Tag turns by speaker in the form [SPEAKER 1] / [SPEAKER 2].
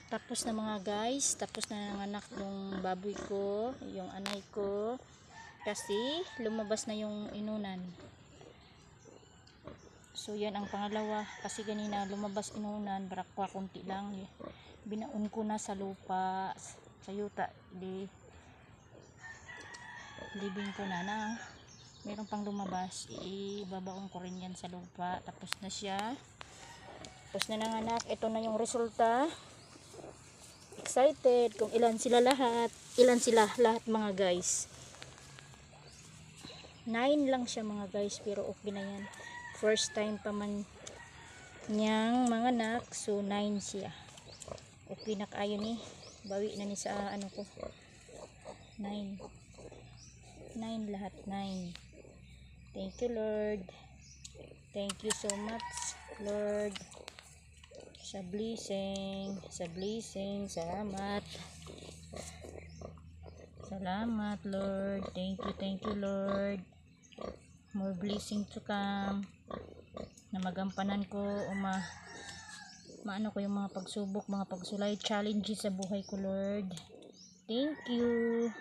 [SPEAKER 1] Tapos na mga guys, tapos na nanganak yung baboy ko, yung anay ko, kasi lumabas na yung inunan. So yan ang pangalawa, kasi ganina lumabas inunan, barakwa konti lang, binaon ko na sa lupa, sa yuta, libing ko na meron pang lumabas, ibabaon ko rin yan sa lupa. Tapos na siya, tapos na nanganak. Ito na yung resulta. Excited kung ilan sila lahat mga guys. 9 lang siya mga guys, pero okay na yan. First time pa man niyang manganak, so 9 siya. Okay na kayo ni, bawi na ni sa ano ko. 9 lahat, 9. Thank you Lord, thank you so much Lord sa blessing, salamat Lord, thank you Lord, more blessing to come, na magampanan ko o maano ko yung mga pagsubok, mga pagsulay, challenges sa buhay ko Lord. Thank you.